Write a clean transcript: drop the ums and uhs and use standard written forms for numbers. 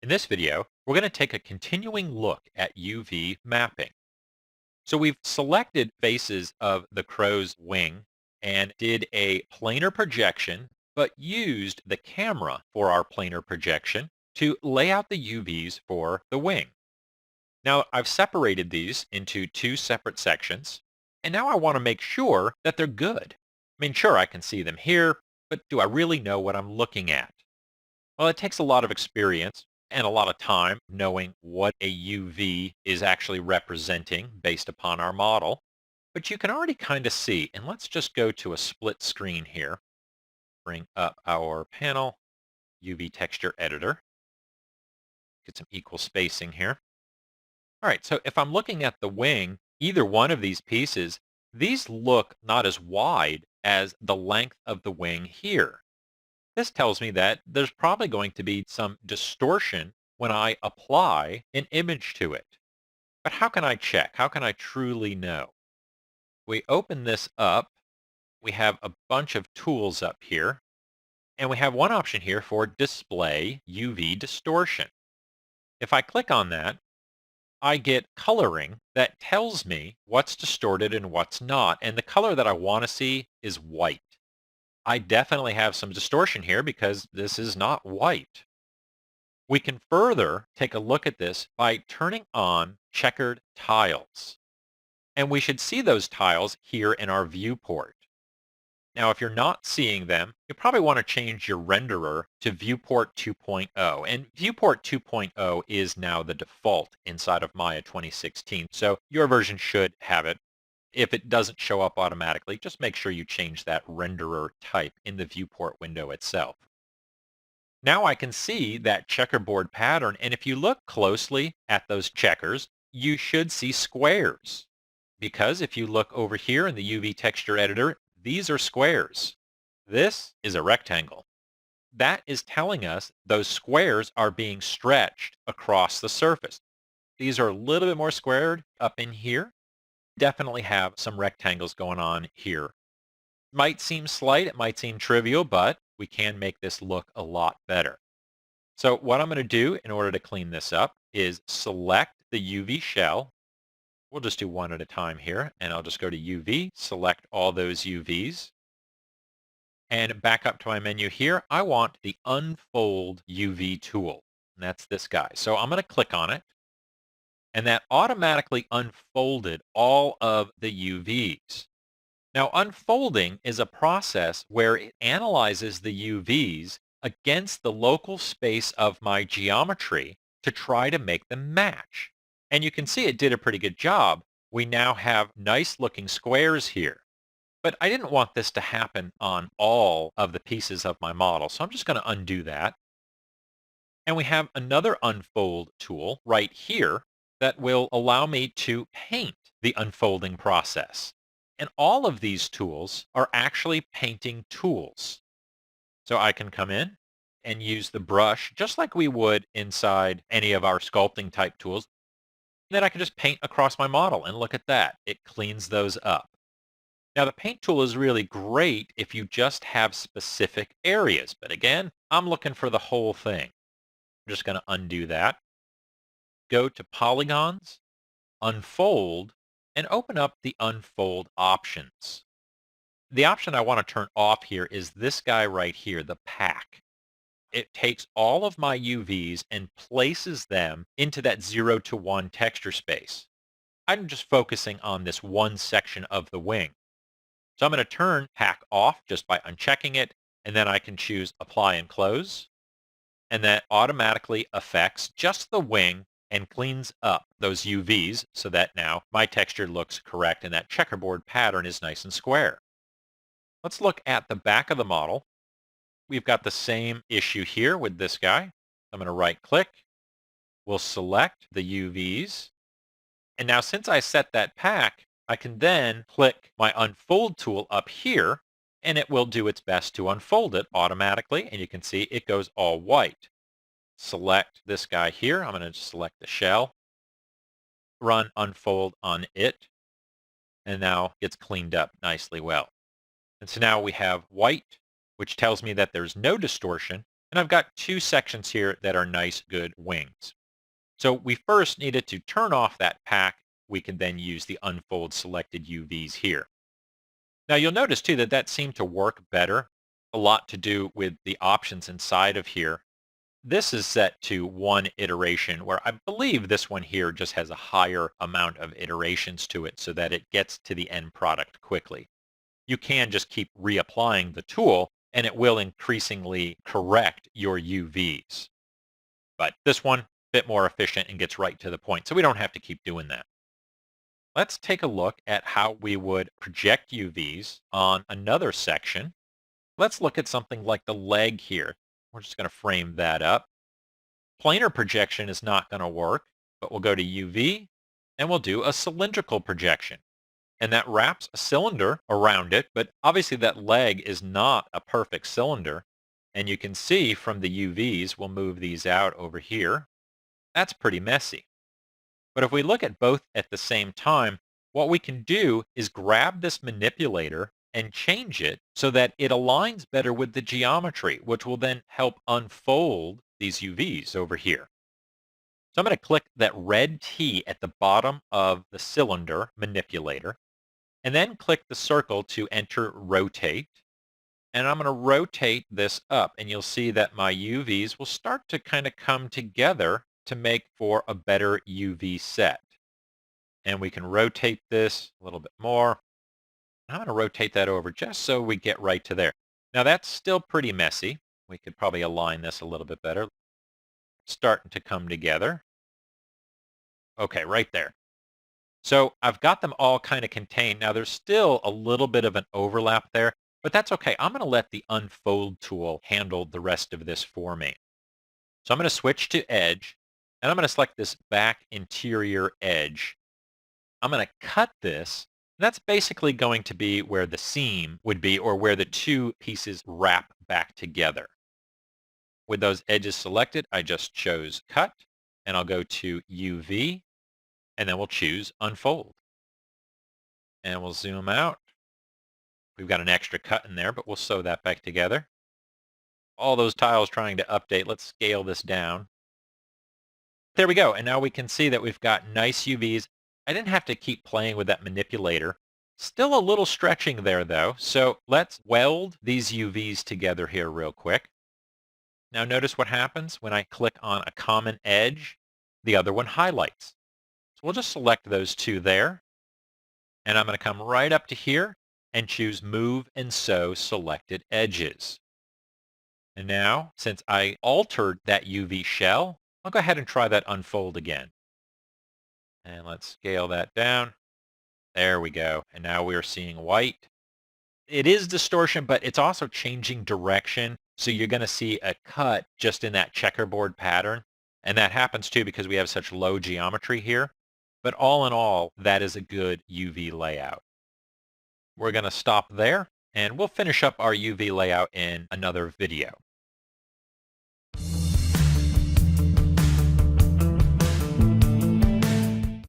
In this video, we're going to take a continuing look at UV mapping. So we've selected faces of the crow's wing and did a planar projection, but used the camera for our planar projection to lay out the UVs for the wing. Now I've separated these into two separate sections, and now I want to make sure that they're good. I mean, sure, I can see them here, but do I really know what I'm looking at? Well, it takes a lot of experience and a lot of time knowing what a UV is actually representing based upon our model. But you can already kind of see, and let's just go to a split screen here. Bring up our panel, UV texture editor. Get some equal spacing here. All right, so if I'm looking at the wing, either one of these pieces, these look not as wide as the length of the wing here. This tells me that there's probably going to be some distortion when I apply an image to it. But how can I check? How can I truly know? We open this up. We have a bunch of tools up here. And we have one option here for display UV distortion. If I click on that, I get coloring that tells me what's distorted and what's not. And the color that I want to see is white. I definitely have some distortion here because this is not white. We can further take a look at this by turning on checkered tiles. And we should see those tiles here in our viewport. Now, if you're not seeing them, you probably want to change your renderer to Viewport 2.0. And Viewport 2.0 is now the default inside of Maya 2016. So your version should have it. If it doesn't show up automatically, just make sure you change that renderer type in the viewport window itself. Now I can see that checkerboard pattern, and if you look closely at those checkers, you should see squares. Because if you look over here in the UV texture editor, these are squares. This is a rectangle. That is telling us those squares are being stretched across the surface. These are a little bit more squared up in here. Definitely have some rectangles going on here. Might seem slight, it might seem trivial, but we can make this look a lot better. So what I'm going to do in order to clean this up is select the UV shell. We'll just do one at a time here, and I'll just go to UV, select all those UVs, and back up to my menu here. I want the Unfold UV tool, and that's this guy. So I'm going to click on it, and that automatically unfolded all of the UVs. Now, unfolding is a process where it analyzes the UVs against the local space of my geometry to try to make them match. And you can see it did a pretty good job. We now have nice looking squares here. But I didn't want this to happen on all of the pieces of my model, so I'm just going to undo that. And we have another unfold tool right here that will allow me to paint the unfolding process. And all of these tools are actually painting tools. So I can come in and use the brush just like we would inside any of our sculpting type tools. Then I can just paint across my model, and look at that. It cleans those up. Now the paint tool is really great if you just have specific areas. But again, I'm looking for the whole thing. I'm just going to undo that. Go to Polygons, Unfold, and open up the Unfold options. The option I want to turn off here is this guy right here, the pack. It takes all of my UVs and places them into that 0 to 1 texture space. I'm just focusing on this one section of the wing. So I'm going to turn pack off just by unchecking it, and then I can choose apply and close. And that automatically affects just the wing and cleans up those UVs so that now my texture looks correct and that checkerboard pattern is nice and square. Let's look at the back of the model. We've got the same issue here with this guy. I'm going to right click. We'll select the UVs. And now since I set that pack, I can then click my Unfold tool up here, and it will do its best to unfold it automatically. And you can see it goes all white. Select this guy here. I'm going to select the shell. Run Unfold on it. And now it's cleaned up nicely well. And so now we have white, which tells me that there's no distortion, And I've got two sections here that are nice, good wings. So we first needed to turn off that pack. We can then use the unfold selected UVs here. Now you'll notice too that that seemed to work better, a lot to do with the options inside of here. This is set to one iteration where I believe this one here just has a higher amount of iterations to it so that it gets to the end product quickly. You can just keep reapplying the tool and it will increasingly correct your UVs. But this one, a bit more efficient and gets right to the point. So we don't have to keep doing that. Let's take a look at how we would project UVs on another section. Let's look at something like the leg here. We're just going to frame that up. Planar projection is not going to work, but we'll go to UV and we'll do a cylindrical projection. And that wraps a cylinder around it, but obviously that leg is not a perfect cylinder. And you can see from the UVs, we'll move these out over here. That's pretty messy. But if we look at both at the same time, what we can do is grab this manipulator and change it so that it aligns better with the geometry, which will then help unfold these UVs over here. So I'm going to click that red T at the bottom of the cylinder manipulator, and then click the circle to enter rotate. And I'm going to rotate this up, and you'll see that my UVs will start to kind of come together to make for a better UV set. And we can rotate this a little bit more. I'm going to rotate that over just so we get right to there. Now that's still pretty messy. We could probably align this a little bit better. Starting to come together. Okay, right there. So I've got them all kind of contained. Now there's still a little bit of an overlap there, but that's okay. I'm going to let the unfold tool handle the rest of this for me. So I'm going to switch to edge, and I'm going to select this back interior edge. I'm going to cut this. That's basically going to be where the seam would be or where the two pieces wrap back together. With those edges selected, I just chose cut, and I'll go to UV, and then we'll choose unfold. And we'll zoom out. We've got an extra cut in there, but we'll sew that back together. All those tiles trying to update. Let's scale this down. There we go. And now we can see that we've got nice UVs. I didn't have to keep playing with that manipulator. Still a little stretching there though. So let's weld these UVs together here real quick. Now notice what happens when I click on a common edge. The other one highlights. So we'll just select those two there. And I'm going to come right up to here and choose Move and Sew Selected Edges. And now, since I altered that UV shell, I'll go ahead and try that unfold again. And let's scale that down. There we go. And now we are seeing white. It is distortion, but it's also changing direction. So you're going to see a cut just in that checkerboard pattern. And that happens too because we have such low geometry here. But all in all, that is a good UV layout. We're going to stop there, and we'll finish up our UV layout in another video.